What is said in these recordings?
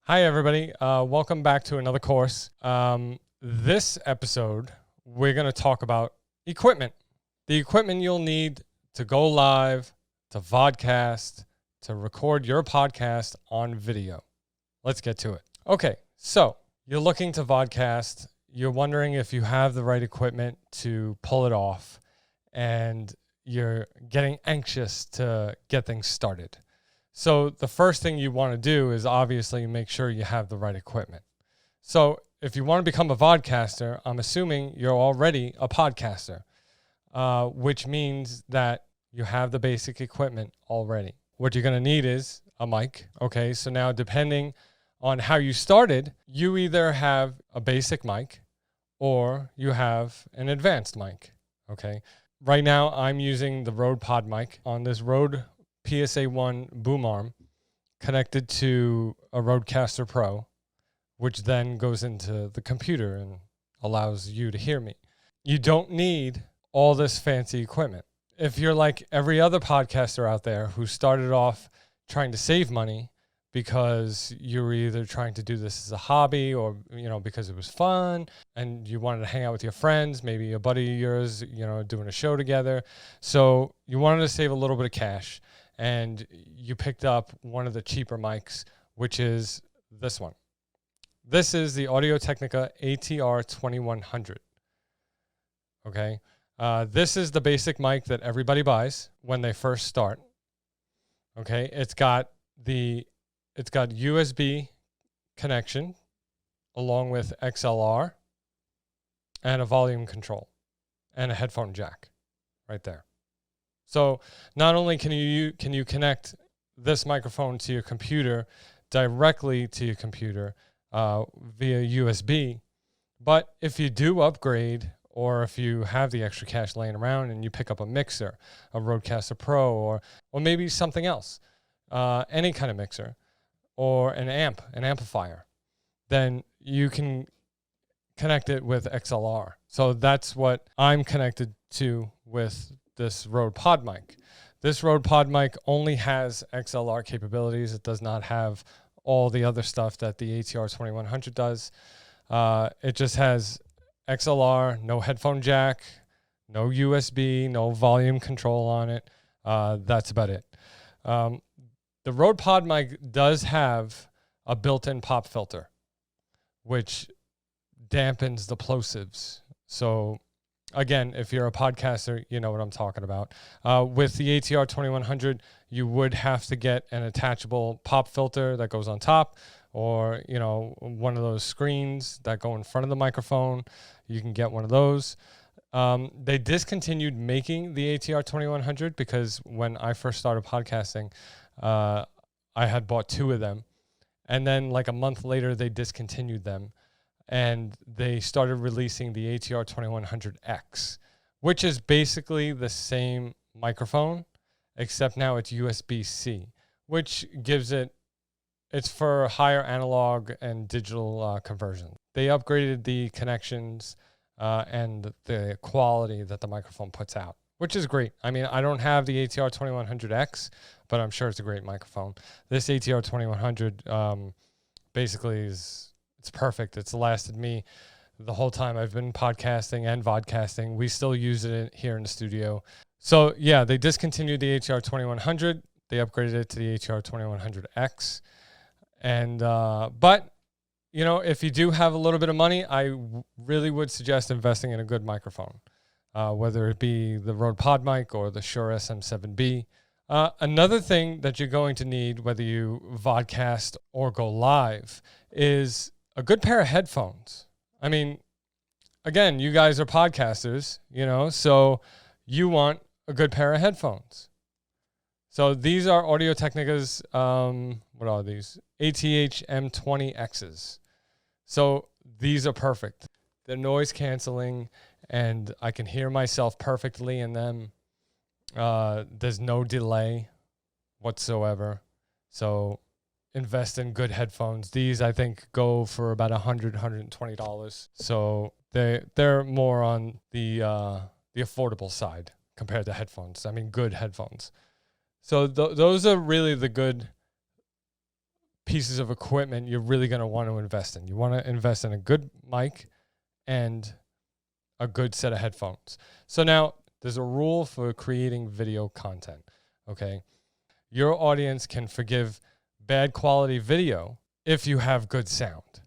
Hi, everybody. Welcome back to another course. This episode, we're going to talk about equipment. The equipment you'll need to go live, to vodcast, to record your podcast on video. Let's get to it. Okay, so you're looking to vodcast. You're wondering if you have the right equipment to pull it off, and you're getting anxious to get things started. So the first thing you want to do is obviously make sure you have the right equipment. So if you want to become a vodcaster, I'm assuming you're already a podcaster, which means that you have the basic equipment already. What you're going to need is a mic. Okay, so now depending on how you started, you either have a basic mic or you have an advanced mic. Okay, right now I'm using the Rode Pod mic on this Rode PSA-1 boom arm connected to a Rodecaster Pro, which then goes into the computer and allows you to hear me. You don't need all this fancy equipment. If you're like every other podcaster out there who started off trying to save money because you were either trying to do this as a hobby or, because it was fun and you wanted to hang out with your friends, maybe a buddy of yours, doing a show together. So you wanted to save a little bit of cash, and you picked up one of the cheaper mics, which is this one. This is the Audio-Technica ATR 2100. Okay. This is the basic mic that everybody buys when they first start. Okay. It's got USB connection along with XLR and a volume control and a headphone jack right there. So not only can you connect this microphone to your computer directly to your computer via USB, but if you do upgrade or if you have the extra cash laying around and you pick up a mixer, a Rodecaster Pro, or maybe something else, any kind of mixer, or an amplifier, then you can connect it with XLR. So that's what I'm connected to with this Rode Pod mic. This Rode Pod mic only has XLR capabilities. It does not have all the other stuff that the ATR 2100 does. It just has XLR, no headphone jack, no USB, no volume control on it. That's about it. The Rode Pod mic does have a built-in pop filter, which dampens the plosives. So again, if you're a podcaster, you know what I'm talking about. With the ATR 2100, you would have to get an attachable pop filter that goes on top, or, one of those screens that go in front of the microphone. You can get one of those. They discontinued making the ATR 2100 because when I first started podcasting, I had bought two of them. And then like a month later, they discontinued them. And they started releasing the ATR 2100X, which is basically the same microphone, except now it's USB-C, which gives it's for higher analog and digital conversion. They upgraded the connections and the quality that the microphone puts out, which is great. I mean, I don't have the ATR 2100X, but I'm sure it's a great microphone. This ATR 2100 basically it's perfect. It's lasted me the whole time I've been podcasting and vodcasting. We still use it here in the studio. So yeah, they discontinued the ATR 2100. They upgraded it to the ATR 2100X. And, but, if you do have a little bit of money, I really would suggest investing in a good microphone, whether it be the Rode Pod mic or the Shure SM7B. Another thing that you're going to need, whether you vodcast or go live, is a good pair of headphones. I mean, again, you guys are podcasters, so you want a good pair of headphones. So these are Audio-Technica's, what are these? ATH M20Xs. So these are perfect. They're noise canceling, and I can hear myself perfectly in them. There's no delay whatsoever. So invest in good headphones. These, I think, go for about $120. So they're more on the affordable side compared to headphones. I mean, good headphones. So those are really the good pieces of equipment you're really going to want to invest in. You want to invest in a good mic and a good set of headphones. So now there's a rule for creating video content, okay? Your audience can forgive bad quality video if you have good sound.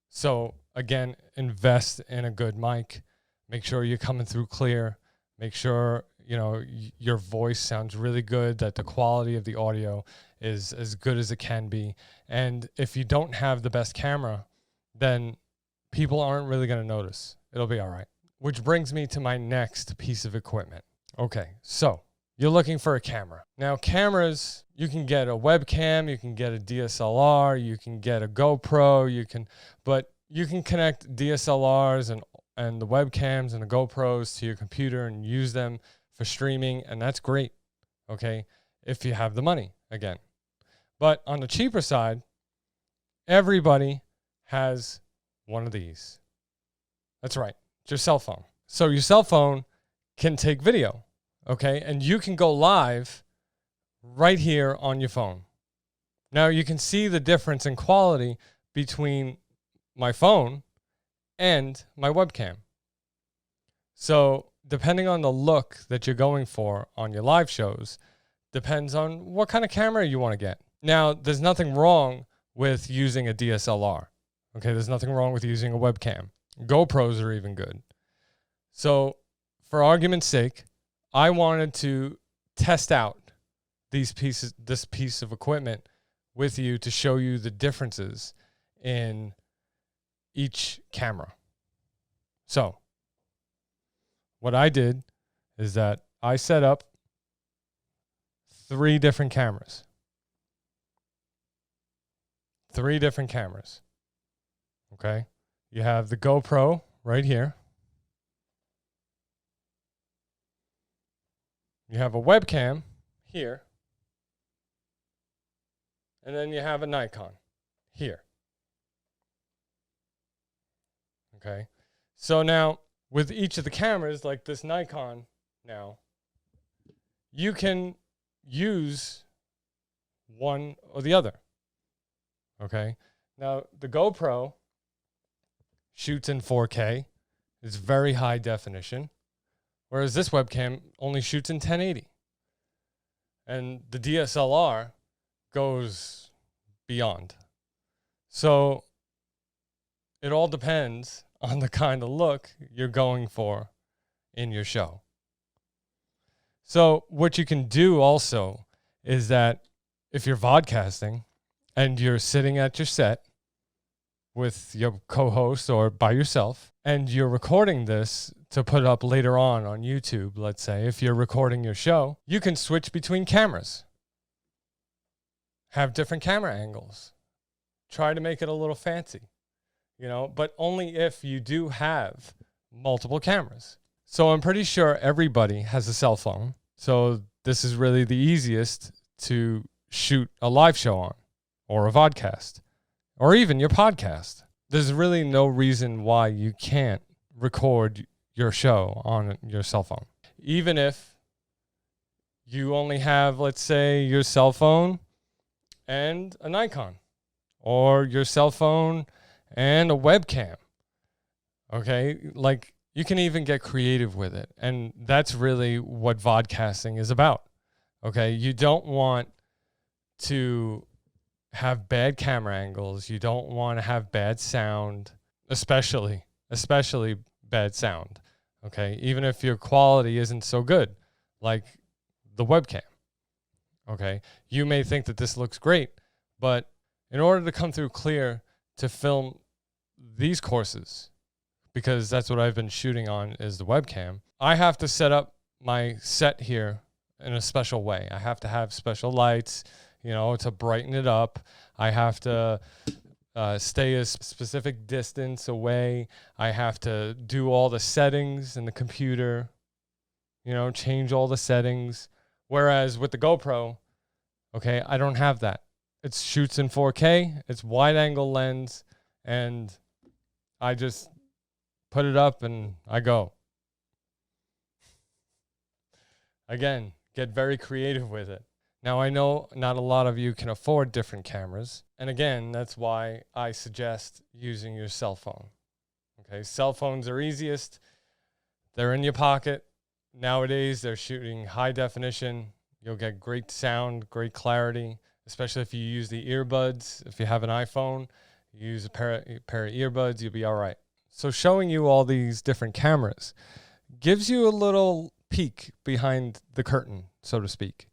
So again, invest in a good mic. Make sure you're coming through clear. Make sure, your voice sounds really good, that the quality of the audio is as good as it can be. And if you don't have the best camera, then people aren't really going to notice. It'll be all right. Which brings me to my next piece of equipment. Okay, so you're looking for a camera. Now, cameras, you can get a webcam, you can get a DSLR, you can get a GoPro, but you can connect DSLRs and the webcams and the GoPros to your computer and use them for streaming, and that's great, okay, if you have the money, again. But on the cheaper side, everybody has one of these. That's right, it's your cell phone. So your cell phone can take video, okay, and you can go live right here on your phone. Now, you can see the difference in quality between my phone and my webcam. So depending on the look that you're going for on your live shows, depends on what kind of camera you want to get. Now, there's nothing wrong with using a DSLR. Okay, there's nothing wrong with using a webcam. GoPros are even good. So for argument's sake, I wanted to test out this piece of equipment with you to show you the differences in each camera. So what I did is that I set up 3 different cameras. 3 different cameras. Okay? You have the GoPro right here. You have a webcam here. And then you have a Nikon here. Okay? So now, with each of the cameras, like this Nikon now, you can use one or the other. Okay? Now, the GoPro shoots in 4K. It's very high definition. Whereas this webcam only shoots in 1080. And the DSLR goes beyond. So it all depends on the kind of look you're going for in your show. So what you can do also is that if you're vodcasting and you're sitting at your set with your co-host or by yourself, and you're recording this to put up later on YouTube, let's say, if you're recording your show, you can switch between cameras. Have different camera angles. Try to make it a little fancy, but only if you do have multiple cameras. So I'm pretty sure everybody has a cell phone. So this is really the easiest to shoot a live show on, or a vodcast, or even your podcast. There's really no reason why you can't record your show on your cell phone. Even if you only have, let's say, your cell phone and a Nikon, or your cell phone and a webcam. Okay? Like, you can even get creative with it. And that's really what vodcasting is about. Okay? You don't want to have bad camera angles. You don't want to have bad sound, especially bad sound. Okay? Even if your quality isn't so good, like the webcam. Okay? You may think that this looks great, but in order to come through clear to film these courses, because that's what I've been shooting on is the webcam, I have to set up my set here in a special way. I have to have special lights, to brighten it up. I have to stay a specific distance away. I have to do all the settings in the computer, change all the settings. Whereas with the GoPro, okay, I don't have that. It shoots in 4K, it's wide angle lens, and I just put it up and I go. Again, get very creative with it. Now, I know not a lot of you can afford different cameras. And again, that's why I suggest using your cell phone. Okay, cell phones are easiest. They're in your pocket. Nowadays, they're shooting high definition. You'll get great sound, great clarity, especially if you use the earbuds. If you have an iPhone, you use a pair of earbuds, you'll be all right. So showing you all these different cameras gives you a little peek behind the curtain, so to speak.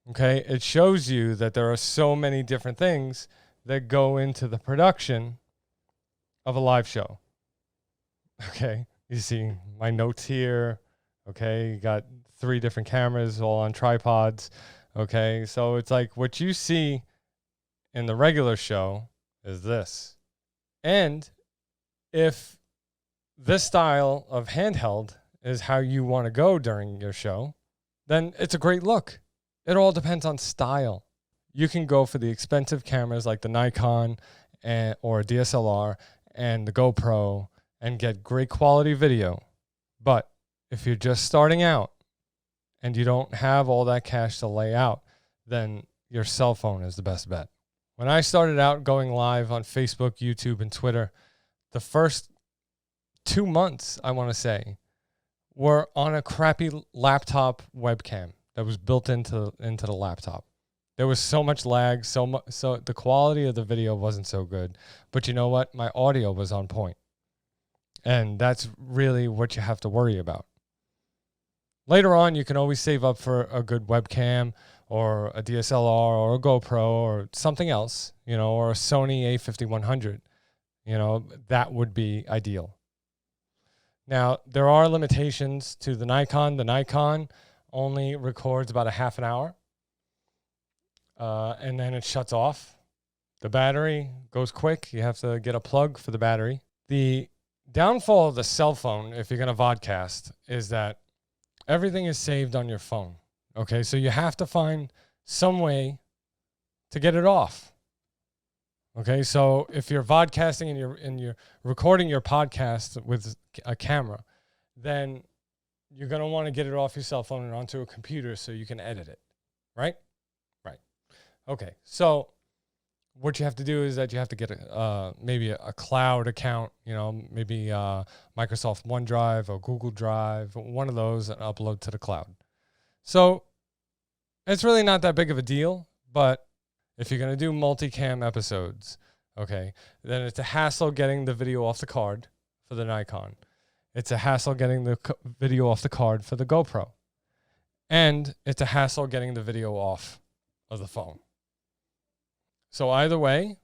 Okay, it shows you that there are so many different things that go into the production of a live show. Okay, you see my notes here. Okay, you got 3 different cameras all on tripods. Okay, so it's like what you see in the regular show is this. And if this style of handheld is how you want to go during your show, then it's a great look. It all depends on style. You can go for the expensive cameras like the Nikon or a DSLR and the GoPro and get great quality video. But if you're just starting out and you don't have all that cash to lay out, then your cell phone is the best bet. When I started out going live on Facebook, YouTube, and Twitter, the first 2 months, I want to say, were on a crappy laptop webcam that was built into the laptop. There was so much lag, so the quality of the video wasn't so good. But you know what? My audio was on point. And that's really what you have to worry about. Later on, you can always save up for a good webcam or a DSLR or a GoPro or something else, or a Sony a5100. That would be ideal. Now, there are limitations to the Nikon. The Nikon only records about a half an hour, and then it shuts off. The battery goes quick. You have to get a plug for the battery. The downfall of the cell phone, if you're going to vodcast, is that everything is saved on your phone. Okay, so you have to find some way to get it off. Okay, so if you're vodcasting and you're recording your podcast with a camera, then you're going to want to get it off your cell phone and onto a computer so you can edit it, right? Right. Okay, so what you have to do is that you have to get maybe a cloud account, maybe Microsoft OneDrive or Google Drive, one of those, and upload to the cloud. So it's really not that big of a deal, but if you're going to do multicam episodes, okay, then it's a hassle getting the video off the card for the Nikon. It's a hassle getting the video off the card for the GoPro. And it's a hassle getting the video off of the phone. So either way,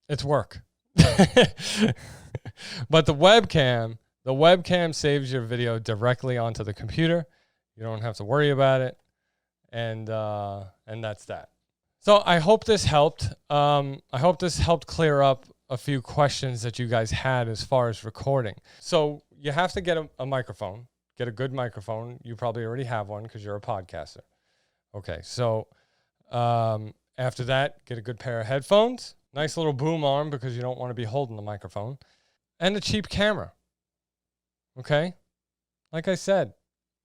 it's work. But the webcam saves your video directly onto the computer. You don't have to worry about it. And that's that. So I hope this helped. I hope this helped clear up a few questions that you guys had as far as recording. So you have to get a microphone, get a good microphone. You probably already have one because you're a podcaster. Okay, so after that, get a good pair of headphones, nice little boom arm because you don't want to be holding the microphone, and a cheap camera. Okay? Like I said,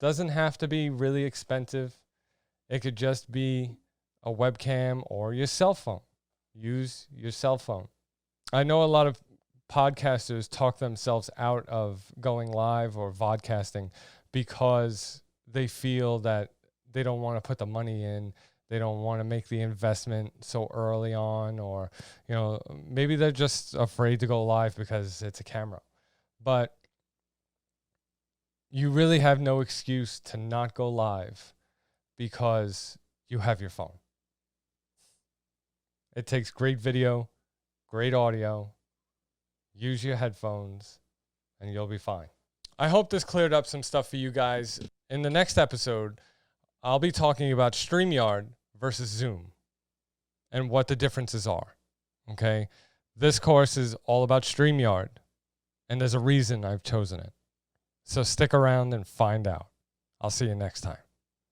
doesn't have to be really expensive. It could just be a webcam or your cell phone. Use your cell phone. I know a lot of podcasters talk themselves out of going live or vodcasting because they feel that they don't want to put the money in. They don't want to make the investment so early on, or, maybe they're just afraid to go live because it's a camera. But you really have no excuse to not go live because you have your phone. It takes great video, great audio. Use your headphones and you'll be fine. I hope this cleared up some stuff for you guys. In the next episode, I'll be talking about StreamYard versus Zoom and what the differences are. Okay? This course is all about StreamYard, and there's a reason I've chosen it. So stick around and find out. I'll see you next time.